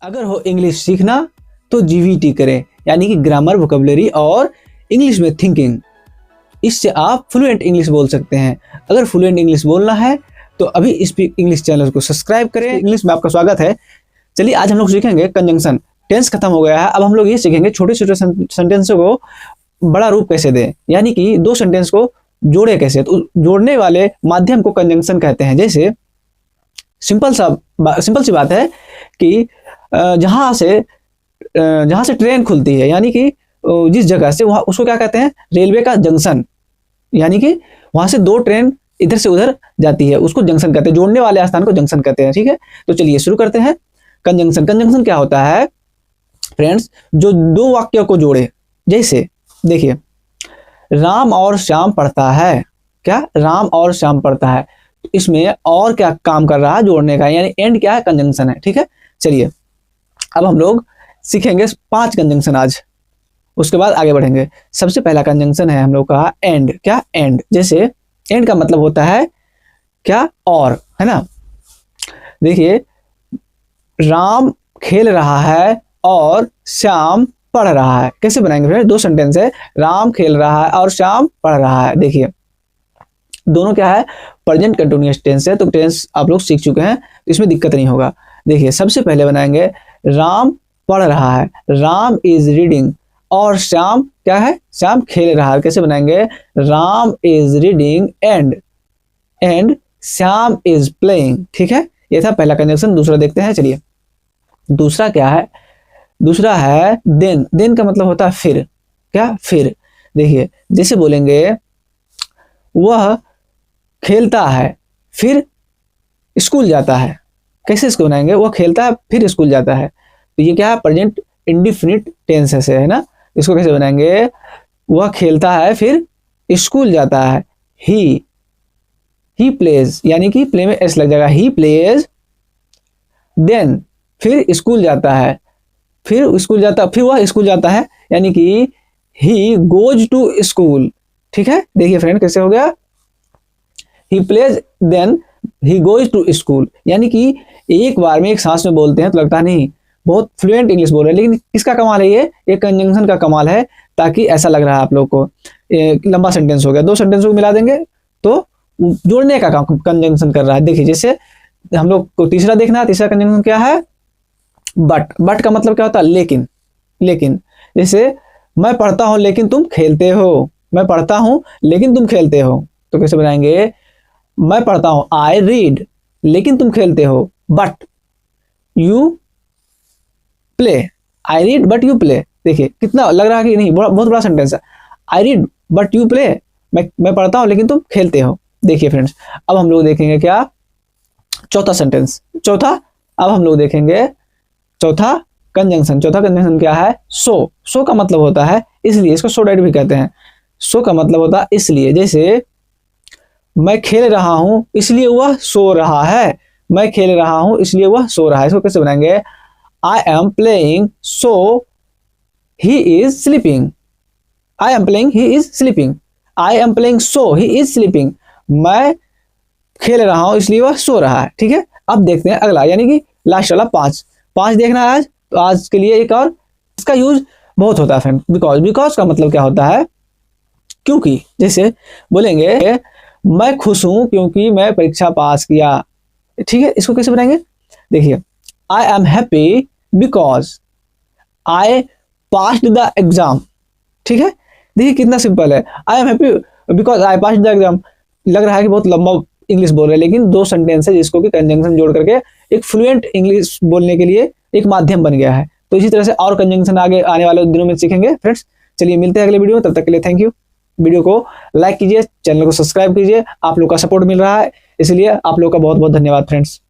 अगर हो इंग्लिश सीखना तो जीवीटी करें, यानी कि ग्रामर, वोकैबुलरी और इंग्लिश में थिंकिंग। इससे आप फ्लुएंट इंग्लिश बोल सकते हैं। अगर फ्लुएंट इंग्लिश बोलना है तो अभी स्पीक इंग्लिश चैनल को सब्सक्राइब करें। इंग्लिश में आपका स्वागत है। चलिए आज हम लोग सीखेंगे कंजंक्शन। टेंस खत्म हो गया है, अब हम लोग ये सीखेंगे छोटे छोटे सेंटेंसों को बड़ा रूप कैसे दें, यानी कि दो सेंटेंस को जोड़े कैसे। तो जोड़ने वाले माध्यम को कंजंक्शन कहते हैं। जैसे सिंपल सी बात है कि जहां से ट्रेन खुलती है, यानी कि जिस जगह से वहां, उसको क्या कहते हैं, रेलवे का जंक्शन। यानी कि वहां से दो ट्रेन इधर से उधर जाती है, उसको जंक्शन कहते हैं। जोड़ने वाले स्थान को जंक्शन कहते हैं। ठीक है, तो चलिए शुरू करते हैं। कंजंक्शन क्या होता है फ्रेंड्स? जो दो वाक्यों को जोड़े। जैसे देखिए, राम और श्याम पढ़ता है। क्या? राम और श्याम पढ़ता है। इसमें और क्या काम कर रहा है? जोड़ने का, यानी एंड क्या है? कंजंक्शन है। ठीक है, चलिए अब हम लोग सीखेंगे 5 कंजंक्शन आज, उसके बाद आगे बढ़ेंगे। सबसे पहला कंजंक्शन है हम लोग का एंड। क्या? एंड। जैसे एंड का मतलब होता है क्या? और, है ना। देखिए, राम खेल रहा है और श्याम पढ़ रहा है। कैसे बनाएंगे फिर? दो सेंटेंस है, राम खेल रहा है और श्याम पढ़ रहा है। देखिए दोनों क्या है? प्रेजेंट कंटिन्यूअस टेंस है, तो टेंस आप लोग सीख चुके हैं, तो इसमें दिक्कत नहीं होगा। देखिए सबसे पहले बनाएंगे राम पढ़ रहा है, राम इज रीडिंग, और श्याम क्या है? श्याम खेल रहा है। कैसे बनाएंगे? Ram is reading and Shyam is playing. ठीक है, ये था पहला कंजंक्शन। दूसरा देखते हैं। चलिए दूसरा क्या है? दूसरा है देन। देन का मतलब होता है फिर। क्या? फिर। देखिए जैसे बोलेंगे वह खेलता है फिर स्कूल जाता है। कैसे इसको बनाएंगे? वह खेलता है फिर स्कूल जाता है। तो ये क्या है? प्रेजेंट इंडिफिनिट टेंस है ना। इसको कैसे बनाएंगे? वह खेलता है फिर स्कूल जाता है। ही प्लेज, यानी कि प्ले में एस लग जाएगा। ही प्लेज देन फिर स्कूल जाता है, फिर वह स्कूल जाता है, यानी कि ही गोज टू स्कूल। ठीक है, देखिए फ्रेंड कैसे हो गया? He plays then he goes to school, यानी कि एक बार में एक सांस में बोलते हैं तो लगता नहीं बहुत फ्लुएंट इंग्लिश बोल रहे हैं, लेकिन किसका कमाल है? ये कंजंक्शन का कमाल है, ताकि ऐसा लग रहा है आप लोग को लंबा सेंटेंस हो गया। दो सेंटेंस को मिला देंगे तो जोड़ने का काम कंजंक्शन कर रहा है। देखिए जैसे हम लोग को तीसरा देखना है। तीसरा कंजंक्शन क्या है? बट का मतलब क्या होता है? लेकिन। जैसे मैं पढ़ता हूं लेकिन तुम खेलते हो। मैं पढ़ता हूं लेकिन तुम खेलते हो, तो कैसे बनाएंगे? मैं पढ़ता हूं, आई रीड, लेकिन तुम खेलते हो, but you play. I read but you play. देखिए कितना लग रहा है कि नहीं, बहुत बड़ा सेंटेंस है। I read but you play, मैं पढ़ता हूं लेकिन तुम खेलते हो। देखिए फ्रेंड्स, अब हम लोग देखेंगे क्या? चौथा सेंटेंस। अब हम लोग देखेंगे चौथा कंजंक्शन क्या है? सो का मतलब होता है इसलिए, इसको सो डैट भी कहते हैं। सो का मतलब होता है इसलिए। जैसे मैं खेल रहा हूं इसलिए वह सो रहा है। मैं खेल रहा हूं इसलिए वह सो रहा है। इसको कैसे बनाएंगे? I am playing so he is sleeping. I am playing he is sleeping. I am playing so he is sleeping. मैं खेल रहा हूं इसलिए वह सो रहा है। ठीक है, अब देखते हैं अगला, यानी कि लास्ट वाला 5 देखना है आज। तो आज के लिए एक और, इसका यूज बहुत होता है फ्रेंड, बिकॉज का मतलब क्या होता है? क्योंकि। जैसे बोलेंगे मैं खुश हूं क्योंकि मैं परीक्षा पास किया। ठीक है, इसको कैसे बनाएंगे? देखिए I am happy because I passed the exam. ठीक है, देखिए कितना सिंपल है। I am happy because I passed the exam. लग रहा है कि बहुत लंबा इंग्लिश बोल रहे हैं, लेकिन दो सेंटेंस है जिसको कि कंजंक्शन जोड़ करके एक फ्लुएंट इंग्लिश बोलने के लिए एक माध्यम बन गया है। तो इसी तरह से और कंजंक्शन आगे आने वाले दिनों में सीखेंगे फ्रेंड्स। चलिए मिलते हैं अगले वीडियो में, तब तक के लिए थैंक यू। वीडियो को लाइक कीजिए, चैनल को सब्सक्राइब कीजिए। आप लोग का सपोर्ट मिल रहा है, इसलिए आप लोग का बहुत बहुत धन्यवाद फ्रेंड्स।